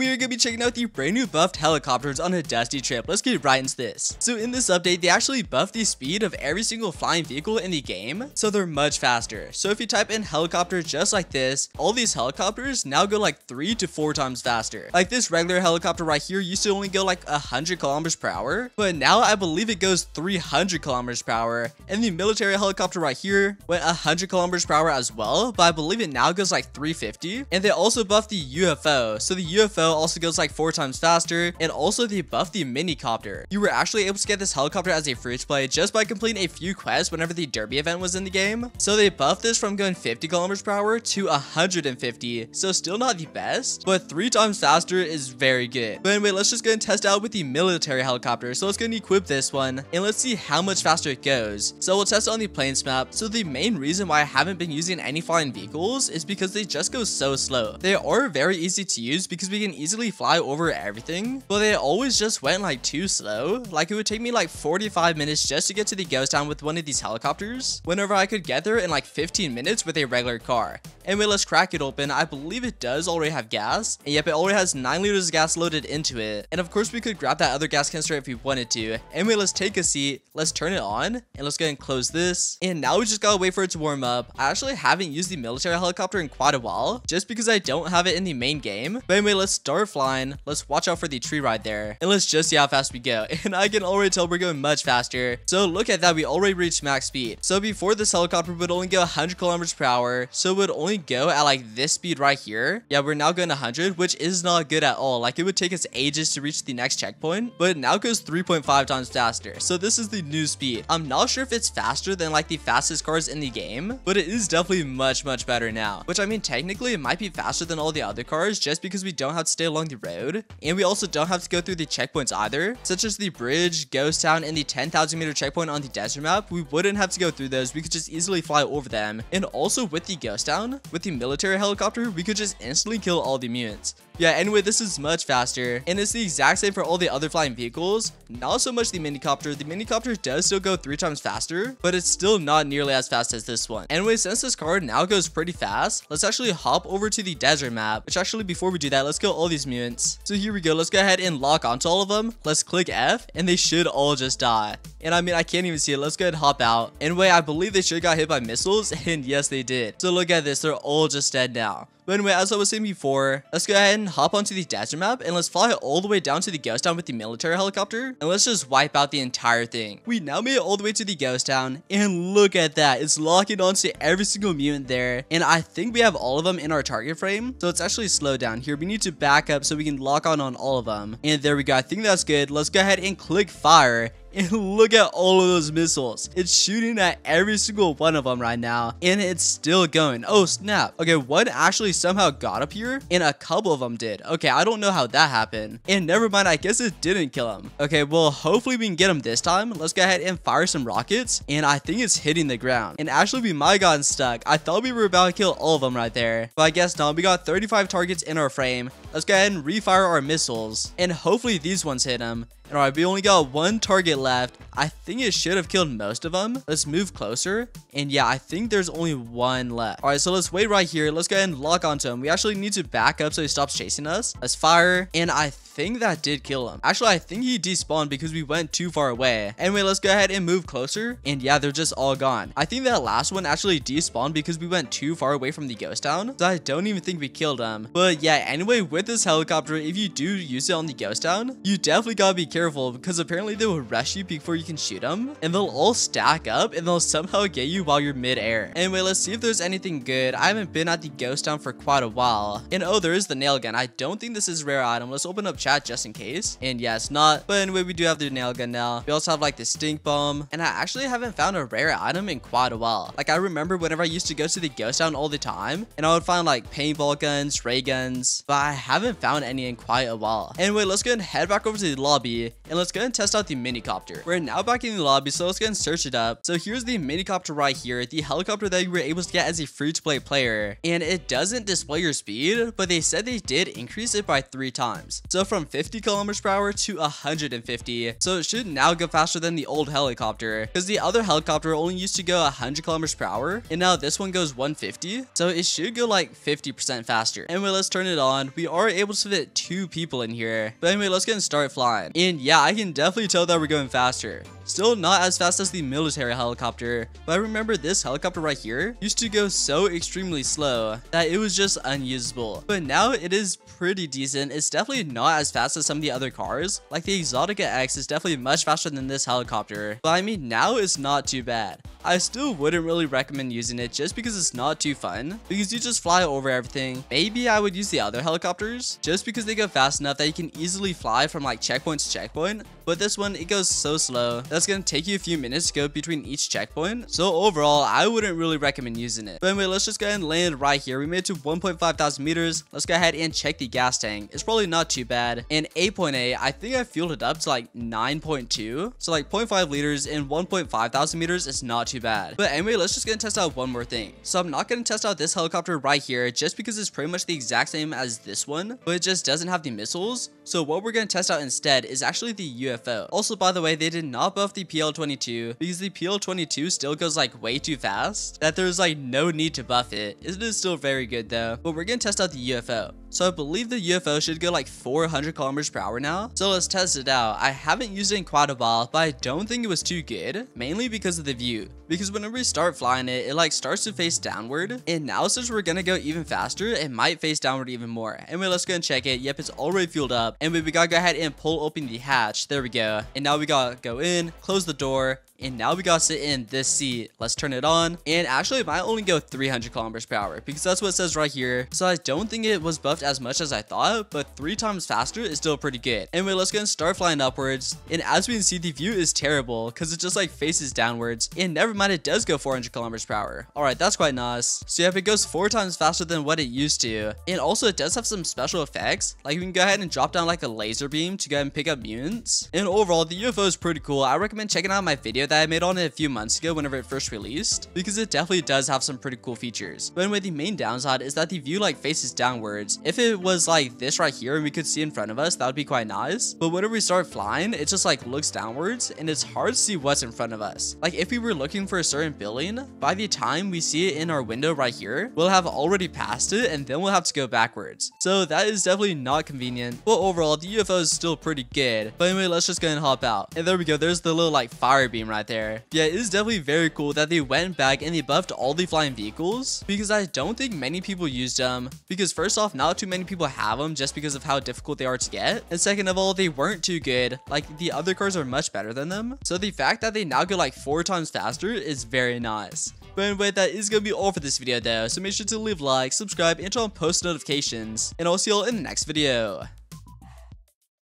we are going to be checking out the brand new buffed helicopters on a dusty trip. Let's get right into this. So in this update, they actually buffed the speed of every single flying vehicle in the game, so they're much faster. So if you type in helicopter just like this, all these helicopters now go like 3 to 4 times faster. Like this regular helicopter right here used to only go like 100 kilometers per hour, but now I believe it goes 300 kilometers per hour. And the military helicopter right here went 100 kilometers per hour as well, but I believe it now goes like 350. And they also buffed the UFO, so the UFO also goes like 4 times faster. And also they buffed the minicopter. You were actually able to get this helicopter as a free to play just by completing a few quests whenever the derby event was in the game. So they buffed this from going 50 kilometers per hour to 150, so still not the best, but 3 times faster is very good. But anyway, let's just go and test out with the military helicopter. So let's go and equip this one and let's see how much faster it goes. So we'll test it on the planes map. So the main reason why I haven't been using any flying vehicles is because they just go so slow. They are very easy to use because we can easily fly over everything, but they always just went like too slow. Like it would take me like 45 minutes just to get to the ghost town with one of these helicopters, whenever I could get there in like 15 minutes with a regular car. Anyway, let's crack it open. I believe it does already have gas, and yep, it already has 9 liters of gas loaded into it. And of course we could grab that other gas canister if we wanted to. Anyway, let's take a seat, let's turn it on, and let's go ahead and close this. And now we just gotta wait for it to warm up. I actually haven't used the military helicopter in quite a while, just because I don't have it in the main game. But anyway, let's start flying. Let's watch out for the tree right there, and let's just see how fast we go. And I can already tell we're going much faster. So look at that, we already reached max speed. So before this helicopter would only go 100 kilometers per hour, so it would only go at like this speed right here. Yeah, we're now going 100, which is not good at all. Like it would take us ages to reach the next checkpoint, but it now goes 3.5 times faster. So this is the new speed. I'm not sure if it's faster than like the fastest cars in the game, but it is definitely much better now. Which I mean, technically it might be faster than all the other cars just because we don't have to stay along the road, and we also don't have to go through the checkpoints either, such as the bridge, ghost town, and the 10,000 meter checkpoint on the desert map. We wouldn't have to go through those. We could just easily fly over them. And also with the ghost town, with the military helicopter, we could just instantly kill all the mutants. Yeah, anyway, this is much faster, and it's the exact same for all the other flying vehicles. Not so much the minicopter. The minicopter does still go 3 times faster, but it's still not nearly as fast as this one. Anyway, since this car now goes pretty fast, let's actually hop over to the desert map, which actually before we do that, let's kill all these mutants. So here we go. Let's go ahead and lock onto all of them. Let's click F, and they should all just die. And I mean, I can't even see it. Let's go ahead and hop out. Anyway, I believe they should have got hit by missiles, and yes, they did. So look at this. They're all just dead now. But anyway, as I was saying before, let's go ahead and hop onto the desert map and let's fly all the way down to the ghost town with the military helicopter, and let's just wipe out the entire thing. We now made it all the way to the ghost town, and look at that. It's locking onto every single mutant there, and I think we have all of them in our target frame. So it's actually slowed down here. We need to back up so we can lock on all of them. And there we go. I think that's good. Let's go ahead and click fire. And look at all of those missiles. It's shooting at every single one of them right now, and it's still going. Oh snap. Okay, one actually somehow got up here, and a couple of them did. Okay, I don't know how that happened. And never mind, I guess it didn't kill him. Okay, well, hopefully we can get him this time. Let's go ahead and fire some rockets, and I think it's hitting the ground. And actually, we might have gotten stuck. I thought we were about to kill all of them right there, but I guess not. We got 35 targets in our frame. Let's go ahead and refire our missiles, and hopefully these ones hit him. Alright, we only got one target left. I think it should have killed most of them. Let's move closer. And yeah, I think there's only one left. Alright, so let's wait right here. Let's go ahead and lock onto him. We actually need to back up so he stops chasing us. Let's fire. And I think that did kill him. Actually, I think he despawned because we went too far away. Anyway, let's go ahead and move closer. And yeah, they're just all gone. I think that last one actually despawned because we went too far away from the ghost town. So I don't even think we killed him. But yeah, anyway, with this helicopter, if you do use it on the ghost town, you definitely gotta be careful because apparently they will rush you before you can shoot them. And they'll all stack up and they'll somehow get you while you're mid-air. Anyway, let's see if there's anything good. I haven't been at the ghost town for quite a while. And oh, there is the nail gun. I don't think this is a rare item. Let's open up chat just in case. And yeah, it's not. But anyway, we do have the nail gun now. We also have like the stink bomb. And I actually haven't found a rare item in quite a while. Like I remember whenever I used to go to the ghost town all the time, and I would find like paintball guns, ray guns, but I haven't found any in quite a while. Anyway, let's go ahead and head back over to the lobby, and let's go ahead and test out the minicopter. We're now back in the lobby, so let's go ahead and search it up. So here's the minicopter right here, the helicopter that you were able to get as a free-to-play player. And it doesn't display your speed, but they said they did increase it by 3 times. So from 50 kilometers per hour to 150. So it should now go faster than the old helicopter, because the other helicopter only used to go 100 kilometers per hour, and now this one goes 150. So it should go like 50% faster. Anyway, let's turn it on. We are able to fit 2 people in here. But anyway, let's get and start flying. And yeah, I can definitely tell that we're going faster. Still not as fast as the military helicopter, but I remember this helicopter right here used to go so extremely slow that it was just unusable. But now it is pretty decent. It's definitely not as fast as some of the other cars. Like the Exotica X is definitely much faster than this helicopter. But I mean, now it's not too bad. I still wouldn't really recommend using it just because it's not too fun, because you just fly over everything. Maybe I would use the other helicopters just because they go fast enough that you can easily fly from like checkpoint to checkpoint. But this one, it goes so slow that's gonna take you a few minutes to go between each checkpoint. So overall, I wouldn't really recommend using it. But anyway, let's just go ahead and land right here. We made it to 1.5 thousand meters. Let's go ahead and check the gas tank. It's probably not too bad. And 8.8, I think I fueled it up to like 9.2. So like 0.5 liters in 1.5 thousand meters is not too bad. But anyway, let's just gonna test out one more thing. So I'm not gonna test out this helicopter right here just because it's pretty much the exact same as this one, but it just doesn't have the missiles. So what we're gonna test out instead is actually the UFO. Also, by the way, they did not buff the PL-22 because the PL-22 still goes like way too fast that there's like no need to buff it. It is still very good though. But we're gonna test out the UFO. So I believe the UFO should go like 400 kilometers per hour now. So let's test it out. I haven't used it in quite a while, but I don't think it was too good, mainly because of the view. Because whenever we start flying it, it like starts to face downward. And now since we're gonna go even faster, it might face downward even more. Anyway, let's go and check it. Yep, it's already fueled up. And we gotta go ahead and pull open the hatch. There we go. And now we gotta go in, close the door, and now we gotta sit in this seat. Let's turn it on. And actually, it might only go 300 kilometers per hour because that's what it says right here. So I don't think it was buffed as much as I thought, but 3 times faster is still pretty good. Anyway, let's go and start flying upwards. And as we can see, the view is terrible because it just like faces downwards. And never mind, it does go 400 kilometers per hour. All right, that's quite nice. So yeah, it goes 4 times faster than what it used to. And also, it does have some special effects. Like we can go ahead and drop down like a laser beam to go ahead and pick up mutants. And overall, the UFO is pretty cool. I recommend checking out my video that I made on it a few months ago whenever it first released, because it definitely does have some pretty cool features. But anyway, the main downside is that the view like faces downwards. If it was like this right here and we could see in front of us, that would be quite nice. But whenever we start flying, it just like looks downwards and it's hard to see what's in front of us. Like if we were looking for a certain building, by the time we see it in our window right here, we'll have already passed it and then we'll have to go backwards. So that is definitely not convenient. But overall, the UFO is still pretty good. But anyway, let's just go and hop out. And there we go. There's the little like fire beam right there. Yeah, it is definitely very cool that they went back and they buffed all the flying vehicles, because I don't think many people used them, because first off, not too many people have them just because of how difficult they are to get, and second of all, they weren't too good. Like the other cars are much better than them, so the fact that they now go like 4 times faster is very nice. But anyway, that is going to be all for this video though, so make sure to leave a like, subscribe, and turn on post notifications, and I'll see y'all in the next video.